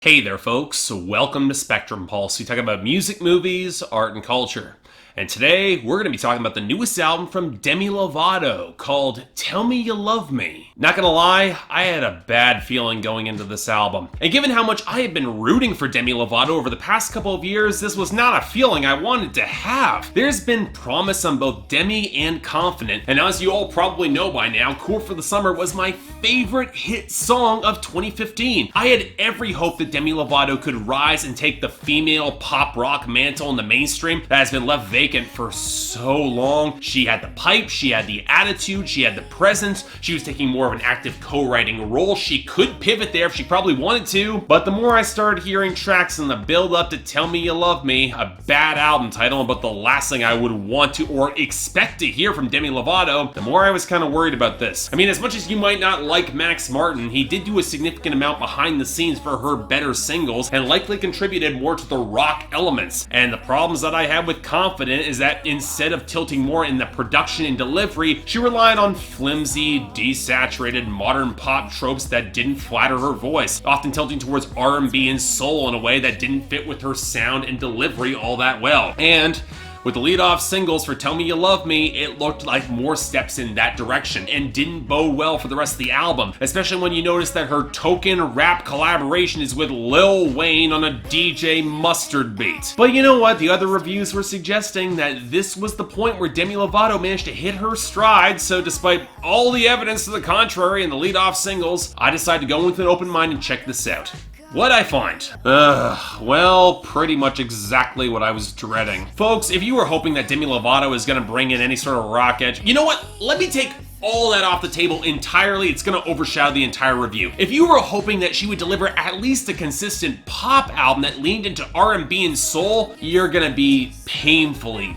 Hey there, folks. Welcome to Spectrum Pulse. We talk about music, movies, art, and culture. And today, we're going to be talking about the newest album from Demi Lovato called Tell Me You Love Me. Not gonna lie, I had a bad feeling going into this album. And given how much I have been rooting for Demi Lovato over the past couple of years, this was not a feeling I wanted to have. There's been promise on both Demi and Confident, and as you all probably know by now, Cool for the Summer was my favorite hit song of 2015. I had every hope that Demi Lovato could rise and take the female pop rock mantle in the mainstream that has been left vacant for so long. She had the pipe, she had the attitude, she had the presence, she was taking more of an active co-writing role. She could pivot there if she probably wanted to, but the more I started hearing tracks in the build up to Tell Me You Love Me, a bad album title, but the last thing I would want to or expect to hear from Demi Lovato, the more I was kind of worried about this. I mean, as much as you might not like Max Martin, he did do a significant amount behind the scenes for her better singles and likely contributed more to the rock elements. And the problems that I had with Confident is that instead of tilting more in the production and delivery, she relied on flimsy, desaturated modern pop tropes that didn't flatter her voice, often tilting towards R&B and soul in a way that didn't fit with her sound and delivery all that well. And with the lead-off singles for Tell Me You Love Me, it looked like more steps in that direction and didn't bode well for the rest of the album, especially when you notice that her token rap collaboration is with Lil Wayne on a DJ Mustard beat. But you know what? The other reviews were suggesting that this was the point where Demi Lovato managed to hit her stride, so despite all the evidence to the contrary in the lead-off singles, I decided to go with an open mind and check this out. What'd I find? Well, pretty much exactly what I was dreading. Folks, if you were hoping that Demi Lovato is gonna bring in any sort of rock edge, you know what? Let me take all that off the table entirely. It's gonna overshadow the entire review. If you were hoping that she would deliver at least a consistent pop album that leaned into R&B and soul, you're gonna be painfully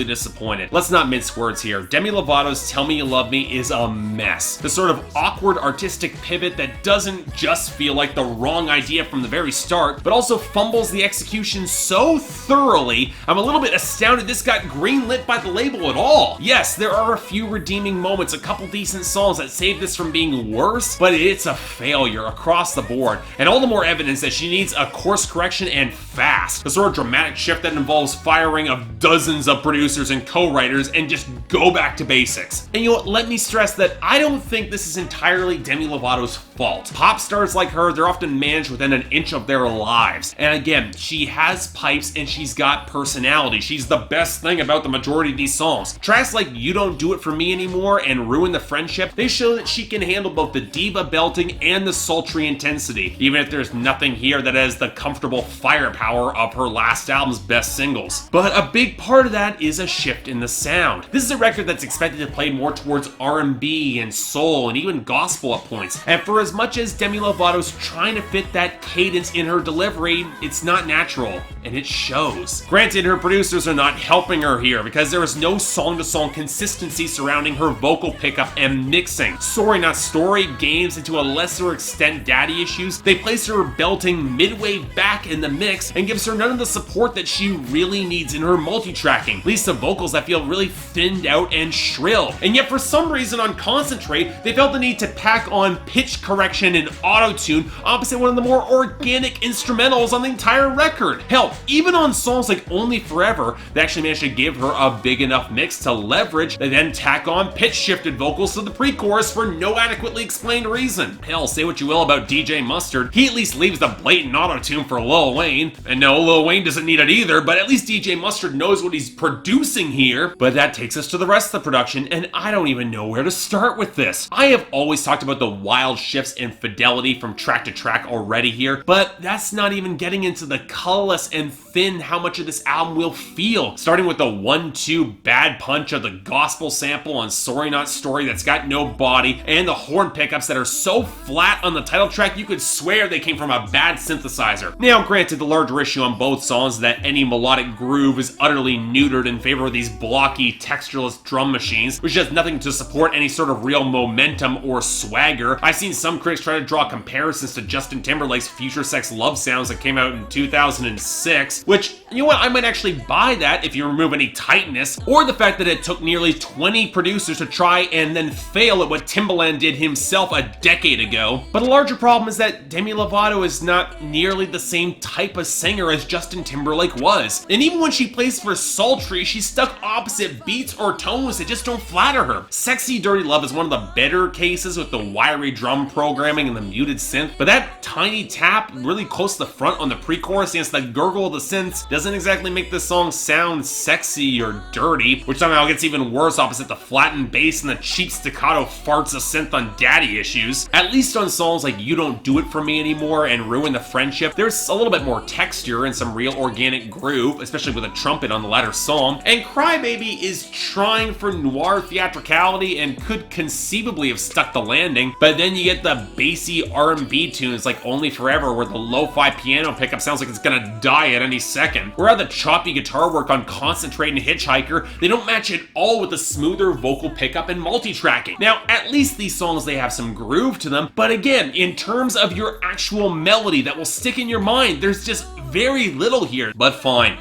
disappointed. Let's not mince words here. Demi Lovato's Tell Me You Love Me is a mess. The sort of awkward artistic pivot that doesn't just feel like the wrong idea from the very start, but also fumbles the execution so thoroughly, I'm a little bit astounded this got greenlit by the label at all. Yes, there are a few redeeming moments, a couple decent songs that save this from being worse, but it's a failure across the board, and all the more evidence that she needs a course correction and fast. The sort of dramatic shift that involves firing of dozens of producers and co-writers and just go back to basics. And you know what, let me stress that I don't think this is entirely Demi Lovato's fault. Pop stars like her, they're often managed within an inch of their lives. And again, she has pipes and she's got personality. She's the best thing about the majority of these songs. Tracks like You Don't Do It For Me Anymore and Ruin the Friendship, they show that she can handle both the diva belting and the sultry intensity, even if there's nothing here that has the comfortable firepower of her last album's best singles. But a big part of that is a shift in the sound. This is a record that's expected to play more towards R&B and soul and even gospel at points. And for as much as Demi Lovato's trying to fit that cadence in her delivery, it's not natural, and it shows. Granted, her producers are not helping her here because there is no song-to-song consistency surrounding her vocal pickup and mixing. Sorry Not Story, Games, and to a lesser extent Daddy Issues, they place her belting midway back in the mix and gives her none of the support that she really needs in her multi-tracking, leads to vocals that feel really thinned out and shrill. And yet for some reason on Concentrate, they felt the need to pack on pitch correction and auto-tune opposite one of the more organic instrumentals on the entire record. Hell, even on songs like Only Forever, they actually managed to give her a big enough mix to leverage, they then tack on pitch-shifted vocals to the pre-chorus for no adequately explained reason. Hell, say what you will about DJ Mustard, he at least leaves the blatant auto-tune for Lil Wayne. And no, Lil Wayne doesn't need it either, but at least DJ Mustard knows what he's producing here. But that takes us to the rest of the production, and I don't even know where to start with this. I have always talked about the wild shifts in fidelity from track to track already here, but that's not even getting into the colorless and thin how much of this album will feel. Starting with the 1-2 bad punch of the gospel sample on Sorry Not Story that's got no body, and the horn pickups that are so flat on the title track you could swear they came from a bad synthesizer. Now granted, the larger issue on both songs is that any melodic groove is utterly neutered in favor of these blocky, textureless drum machines, which does nothing to support any sort of real momentum or swagger. I've seen some critics try to draw comparisons to Justin Timberlake's Future Sex Love Sounds that came out in 2006, which, you know what, I might actually buy that if you remove any tightness, or the fact that it took nearly 20 producers to try try and then fail at what Timbaland did himself a decade ago. But a larger problem is that Demi Lovato is not nearly the same type of singer as Justin Timberlake was. And even when she plays for sultry, she's stuck opposite beats or tones that just don't flatter her. Sexy Dirty Love is one of the better cases with the wiry drum programming and the muted synth, but that tiny tap really close to the front on the pre-chorus against the gurgle of the synths doesn't exactly make this song sound sexy or dirty, which somehow gets even worse opposite the flattened bass and the cheap staccato farts of synth on Daddy Issues. At least on songs like You Don't Do It For Me Anymore and Ruin the Friendship, there's a little bit more texture and some real organic groove, especially with a trumpet on the latter song. And Crybaby is trying for noir theatricality and could conceivably have stuck the landing, but then you get the bassy R&B tunes like Only Forever where the lo-fi piano pickup sounds like it's gonna die at any second. Whereas the choppy guitar work on Concentrate and Hitchhiker, they don't match at all with the smoother vocal pickup and multi-tracking. Now, at least these songs, they have some groove to them, but again, in terms of your actual melody that will stick in your mind, there's just very little here, but fine.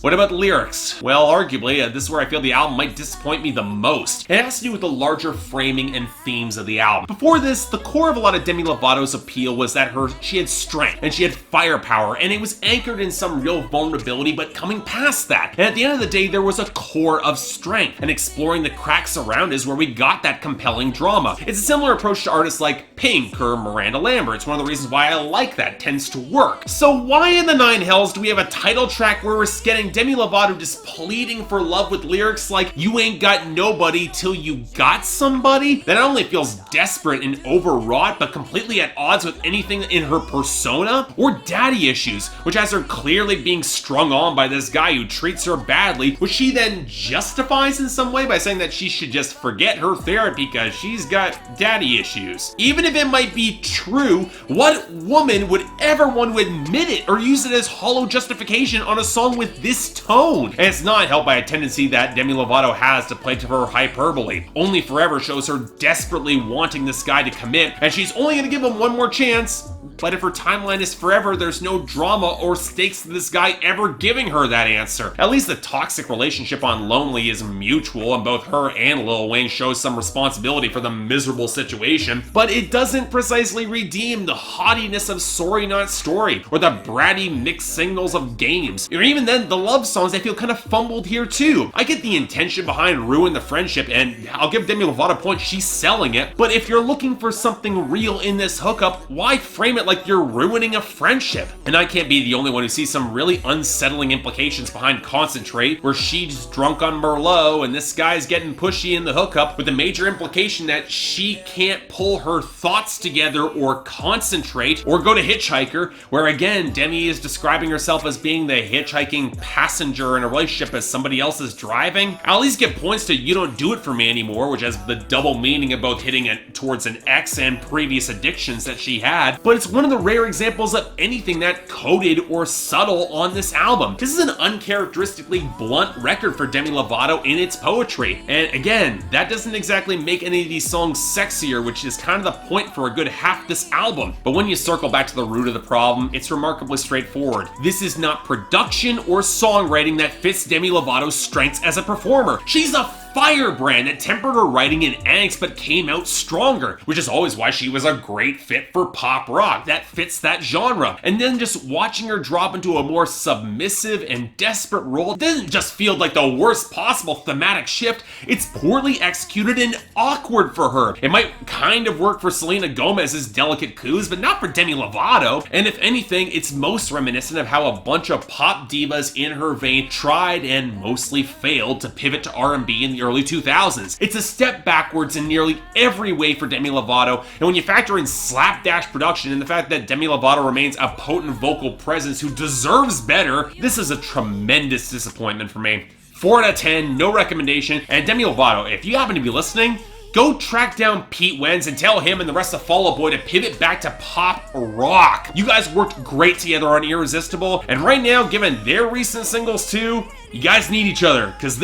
What about the lyrics? Well, arguably, this is where I feel the album might disappoint me the most. It has to do with the larger framing and themes of the album. Before this, the core of a lot of Demi Lovato's appeal was that she had strength and she had firepower, and it was anchored in some real vulnerability, but coming past that. And at the end of the day, there was a core of strength, and exploring the cracks around is where we got that compelling drama. It's a similar approach to artists like Pink or Miranda Lambert. It's one of the reasons why I like that. It tends to work. So why in the nine hells do we have a title track where we're getting Demi Lovato just pleading for love with lyrics like "You ain't got nobody till you got somebody"? That not only feels desperate and overwrought, but completely at odds with anything in her persona. Or Daddy Issues, which has her clearly being strung on by this guy who treats her badly, which she then justifies in some way by saying that she should just forget her therapy because she's got daddy issues. Even if it might be true, what woman would ever want to admit it or use it as hollow justification on a song with this tone? And it's not helped by a tendency that Demi Lovato has to play to her hyperbole. Only Forever shows her desperately wanting this guy to commit, and she's only going to give him one more chance. But if her timeline is forever, there's no drama or stakes to this guy ever giving her that answer. At least the toxic relationship on Lonely is mutual, and both her and Lil Wayne show some responsibility for the miserable situation, but it doesn't precisely redeem the haughtiness of Sorry Not Story, or the bratty mixed signals of Games. Or even then, the love songs, I feel kind of fumbled here too. I get the intention behind Ruin the Friendship, and I'll give Demi Lovato a point, she's selling it, but if you're looking for something real in this hookup, why frame it like you're ruining a friendship? And I can't be the only one who sees some really unsettling implications behind Concentrate, where she's drunk on Merlot and this guy's getting pushy in the hookup, with the major implication that she can't pull her thoughts together or concentrate, or go to Hitchhiker, where again, Demi is describing herself as being the hitchhiking passenger in a relationship as somebody else is driving. I'll at least get points to You Don't Do It For Me Anymore, which has the double meaning of both hitting it towards an ex and previous addictions that she had, but it's one of the rare examples of anything that coded or subtle on this album. This is an uncharacteristically blunt record for Demi Lovato in its poetry. And again, that doesn't exactly make any of these songs sexier, which is kind of the point for a good half this album. But when you circle back to the root of the problem, it's remarkably straightforward. This is not production or songwriting that fits Demi Lovato's strengths as a performer. She's a firebrand that tempered her writing in angst but came out stronger, which is always why she was a great fit for pop rock. That fits that genre. And then just watching her drop into a more submissive and desperate role doesn't just feel like the worst possible thematic shift, it's poorly executed and awkward for her. It might kind of work for Selena Gomez's Delicate Coos, but not for Demi Lovato. And if anything, it's most reminiscent of how a bunch of pop divas in her vein tried and mostly failed to pivot to R&B in the early 2000s. It's a step backwards in nearly every way for Demi Lovato, and when you factor in slapdash production and the fact that Demi Lovato remains a potent vocal presence who deserves better, this is a tremendous disappointment for me. 4 out of 10, no recommendation, and Demi Lovato, if you happen to be listening, go track down Pete Wentz and tell him and the rest of Fall Out Boy to pivot back to pop rock. You guys worked great together on Irresistible, and right now, given their recent singles too, you guys need each other, because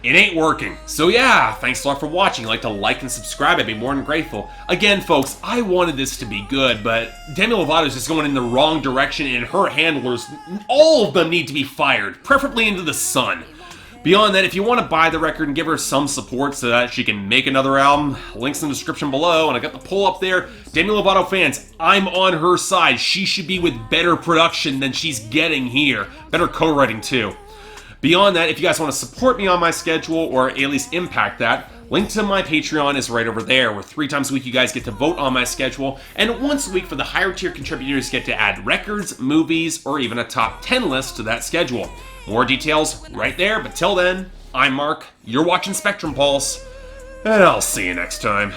it ain't working. So yeah, thanks a lot for watching. I'd like to like and subscribe, I'd be more than grateful. Again, folks, I wanted this to be good, but Demi Lovato's just going in the wrong direction, and her handlers, all of them need to be fired, preferably into the sun. Beyond that, if you want to buy the record and give her some support so that she can make another album, links in the description below, and I got the poll up there. Demi Lovato fans, I'm on her side. She should be with better production than she's getting here. Better co-writing too. Beyond that, if you guys want to support me on my schedule, or at least impact that, link to my Patreon is right over there, where 3 times a week you guys get to vote on my schedule, and once a week for the higher tier contributors get to add records, movies, or even a top 10 list to that schedule. More details right there, but till then, I'm Mark, you're watching Spectrum Pulse, and I'll see you next time.